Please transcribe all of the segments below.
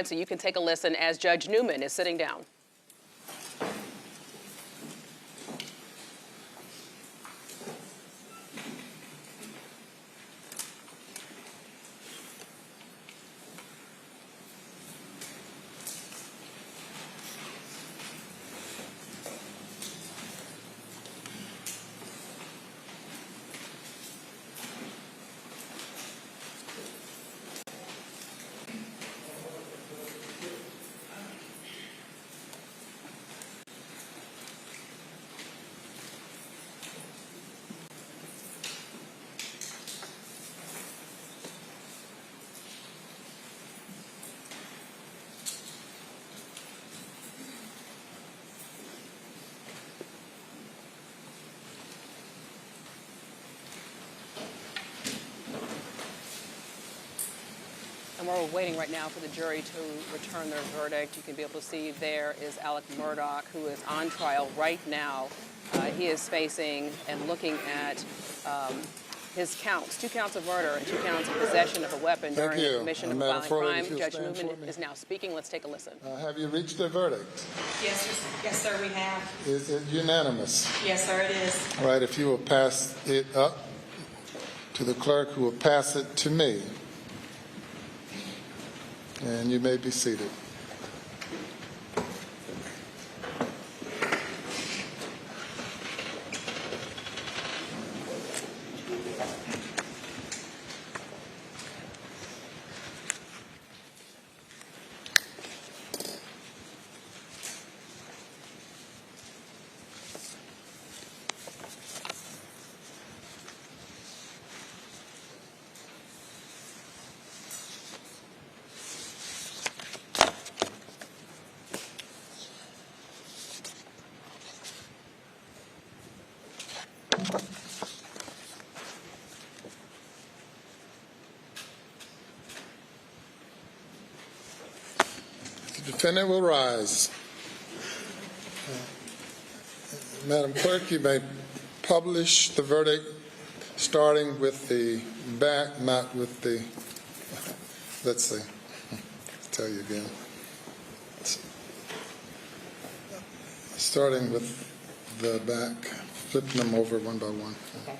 So you can take a listen as Judge Newman is sitting down. And while we're waiting right now for the jury to return their verdict, you can be able to see there is Alec Murdaugh, who is on trial right now. He is facing and looking at his counts, 2 counts of murder and 2 counts of possession of a weapon during the commission of a violent crime. Judge Newman is now speaking. Let's take a listen. Have you reached a verdict? Yes, sir, we have. Is it unanimous? Yes, sir, it is. All right, if you will pass it up to the clerk, who will pass it to me. And you may be seated. The defendant will rise. Madam Clerk, you may publish the verdict starting with the back, not with the, let's see, I'll tell you again. Starting with the back, flipping them over one by one. Okay.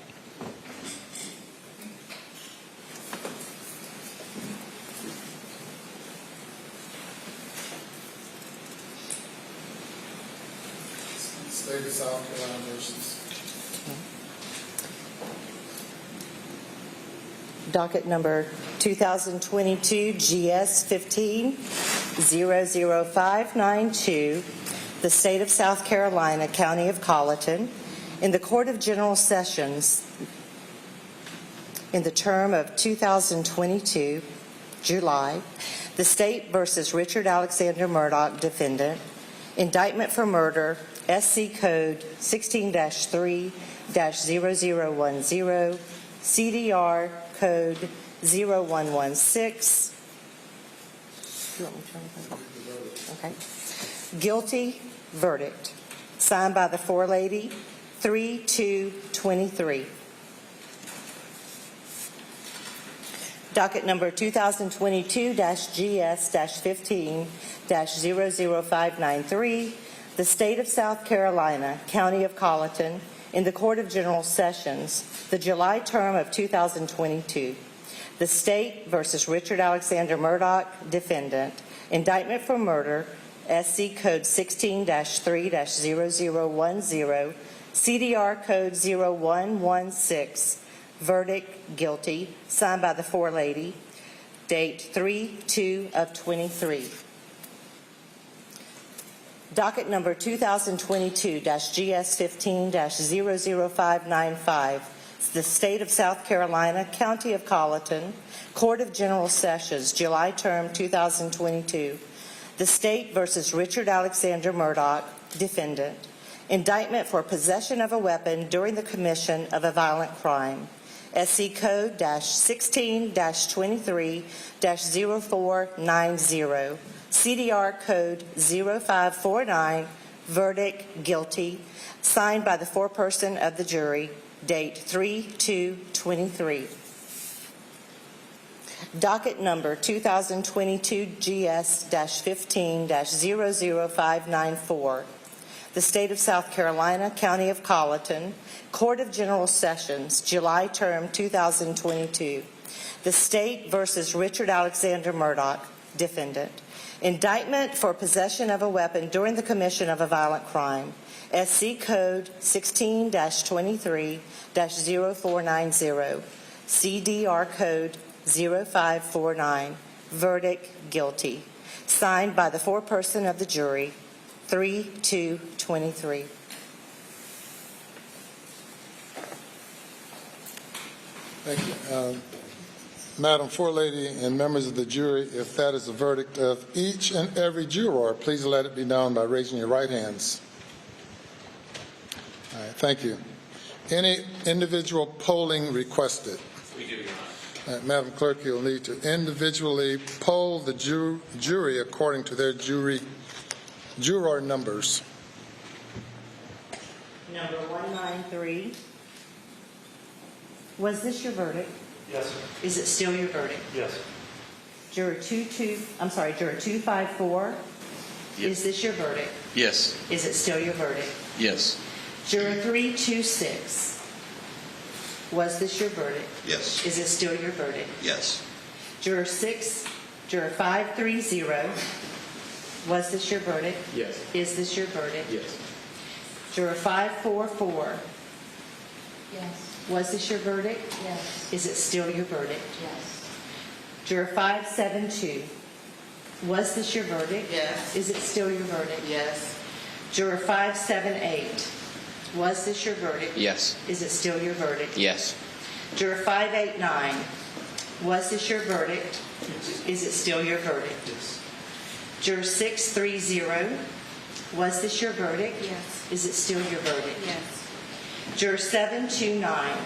State of South Carolina versus. Docket number 2022 GS 15-00592, the State of South Carolina, County of Colleton, in the Court of General Sessions in the term of 2022, July, the State versus Richard Alexander Murdaugh, defendant, indictment for murder, SC Code 16-3-0010, CDR Code 0116. Okay. Guilty verdict. Signed by the forelady, 3/2/23. Docket number 2022 GS 15-00593. The State of South Carolina, County of Colleton, in the Court of General Sessions, the July term of 2022. The State versus Richard Alexander Murdaugh, defendant, indictment for murder, SC Code 16-3-0010, CDR Code 0116, verdict guilty, signed by the forelady, date 3/2/23. Docket number 2022 GS 15-00595, the State of South Carolina, County of Colleton, Court of General Sessions, July term 2022. The State versus Richard Alexander Murdaugh, defendant, indictment for possession of a weapon during the commission of a violent crime, SC Code -16-23-0490, CDR Code 0549, verdict guilty, signed by the foreperson of the jury, date 3/2/23. Docket number 2022 GS-15-00594. The State of South Carolina, County of Colleton, Court of General Sessions, July term 2022. The State versus Richard Alexander Murdaugh, defendant. Indictment for possession of a weapon during the commission of a violent crime. SC Code 16-23-0490. CDR Code 0549. Verdict, guilty. Signed by the foreperson of the jury, 3-2-23. Thank you. Madam Forelady and members of the jury, if that is the verdict of each and every juror, please let it be known by raising your right hands. All right, thank you. Any individual polling requested? We do, Your Honor. Madam Clerk, you'll need to individually poll the jury according to their juror numbers. Number 193. Was this your verdict? Yes, sir. Is it still your verdict? Yes. Juror 254. Yes. Is this your verdict? Yes. Is it still your verdict? Yes. Juror 326. Was this your verdict? Yes. Is it still your verdict? Yes. Juror 530. Was this your verdict? Yes. Is this your verdict? Yes. Juror 544. Yes. Was this your verdict? Yes. Is it still your verdict? Yes. Juror 572. Was this your verdict? Yes. Is it still your verdict? Yes. Juror 578. Was this your verdict? Yes. Is it still your verdict? Yes. Juror 589. Was this your verdict? Is it still your verdict? Yes. Juror 630. Was this your verdict? Yes. Is it still your verdict? Yes. Juror 729.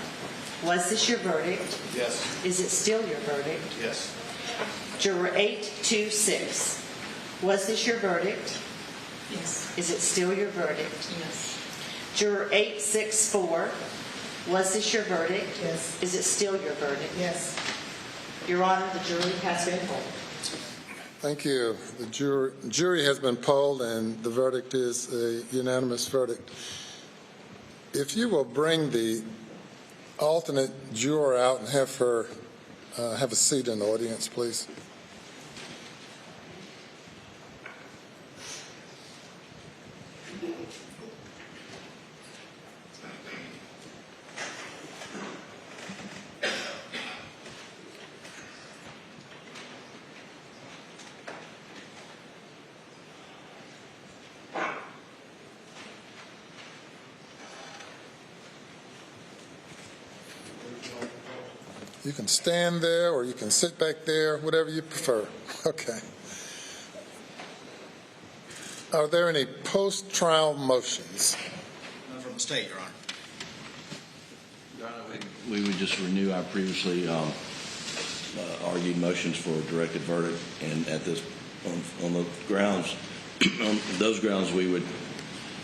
Was this your verdict? Yes. Is it still your verdict? Yes. Juror 826. Was this your verdict? Yes. Is it still your verdict? Yes. Juror 864. Was this your verdict? Yes. Is it still your verdict? Yes. Your Honor, the jury has been polled. Thank you. The jury has been polled, and the verdict is a unanimous verdict. If you will bring the alternate juror out and have her have a seat in the audience, please. You can stand there or you can sit back there, whatever you prefer. Okay. Are there any post-trial motions? None from the state, Your Honor. Your Honor, we would just renew our previously argued motions for a directed verdict, and at this on the grounds on those grounds we would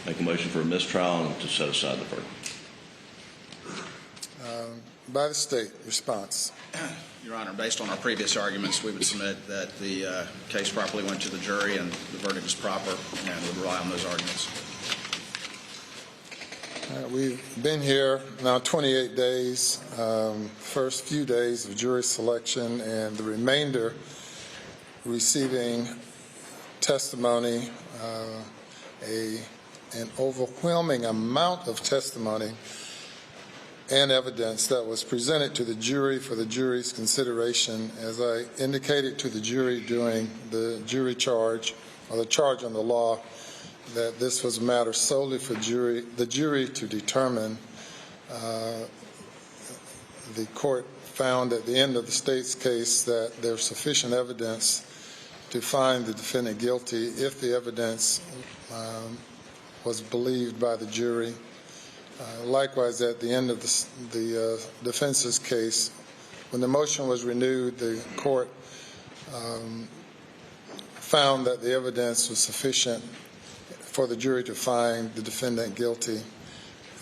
make a motion for a mistrial and to set aside the verdict. By the state, response. Your Honor, based on our previous arguments, we would submit that the case properly went to the jury and the verdict is proper, and would rely on those arguments. We've been here now 28 days, first few days of jury selection, and the remainder receiving testimony, an overwhelming amount of testimony and evidence that was presented to the jury for the jury's consideration. As I indicated to the jury during the jury charge, or the charge on the law, that this was a matter solely for the jury to determine. The court found at the end of the state's case that there's sufficient evidence to find the defendant guilty if the evidence was believed by the jury. Likewise, at the end of the defense's case, when the motion was renewed, the court found that the evidence was sufficient for the jury to find the defendant guilty.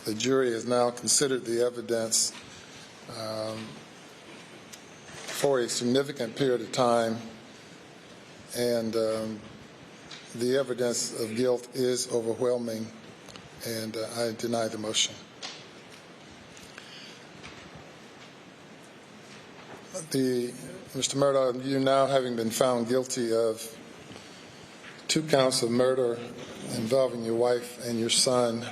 The jury has now considered the evidence, for a significant period of time, and the evidence of guilt is overwhelming, and I deny the motion. Mr. Murdaugh, you now having been found guilty of 2 counts of murder involving your wife and your son,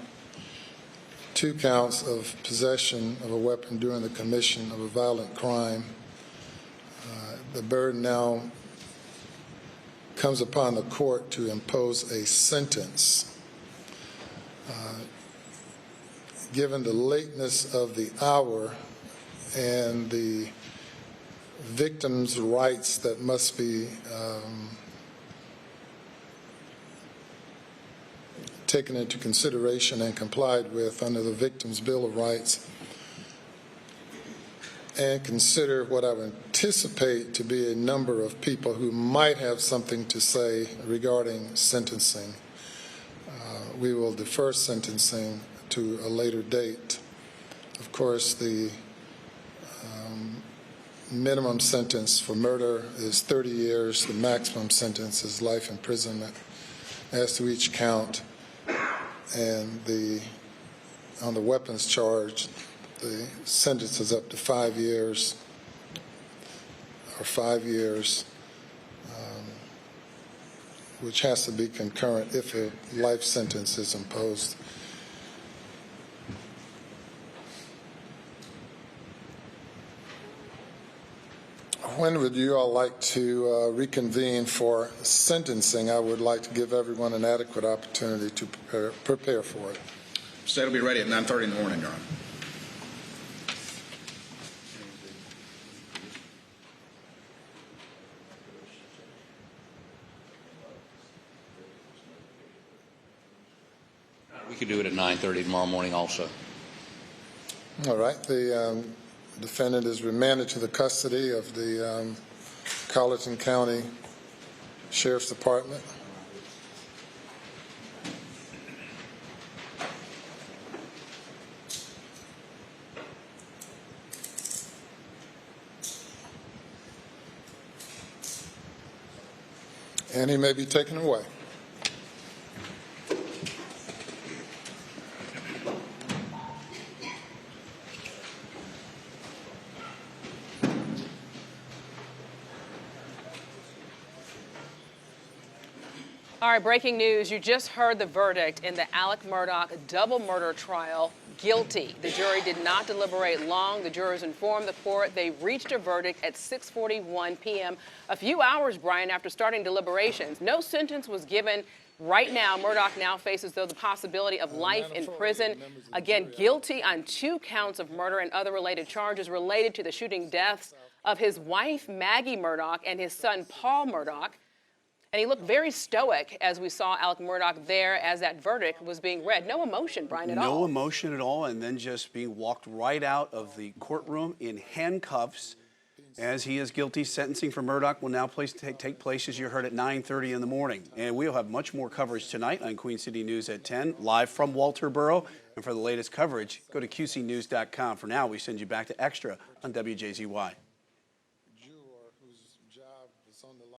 2 counts of possession of a weapon during the commission of a violent crime, the burden now comes upon the court to impose a sentence. Given the lateness of the hour and the victims' rights that must be taken into consideration and complied with under the Victims' Bill of Rights, and consider what I would anticipate to be a number of people who might have something to say regarding sentencing, we will defer sentencing to a later date. Of course, the minimum sentence for murder is 30 years. The maximum sentence is life imprisonment as to each count. And on the weapons charge, the sentence is up to 5 years, or 5 years, which has to be concurrent if a life sentence is imposed. When would you all like to reconvene for sentencing? I would like to give everyone an adequate opportunity to prepare for it. State will be ready at 9:30 in the morning, Your Honor. We could do it at 9:30 tomorrow morning also. All right. The defendant is remanded to the custody of the Colleton County Sheriff's Department. And he may be taken away. All right, breaking news. You just heard the verdict in the Alec Murdaugh double murder trial. Guilty. The jury did not deliberate long. The jurors informed the court they reached a verdict at 6:41 p.m. A few hours, Brian, after starting deliberations. No sentence was given. Right now, Murdaugh now faces, though, the possibility of life in prison. Again, guilty on 2 counts of murder and other related charges related to the shooting deaths of his wife, Maggie Murdaugh, and his son, Paul Murdaugh. And he looked very stoic as we saw Alec Murdaugh there as that verdict was being read. No emotion, Brian, at all. No emotion at all, and then just being walked right out of the courtroom in handcuffs as he is guilty. Sentencing for Murdaugh will now take place, as you heard, at 9:30 in the morning. And we'll have much more coverage tonight on Queen City News at 10, live from Walterboro. And for the latest coverage, go to QCnews.com. For now, we send you back to Extra on WJZY.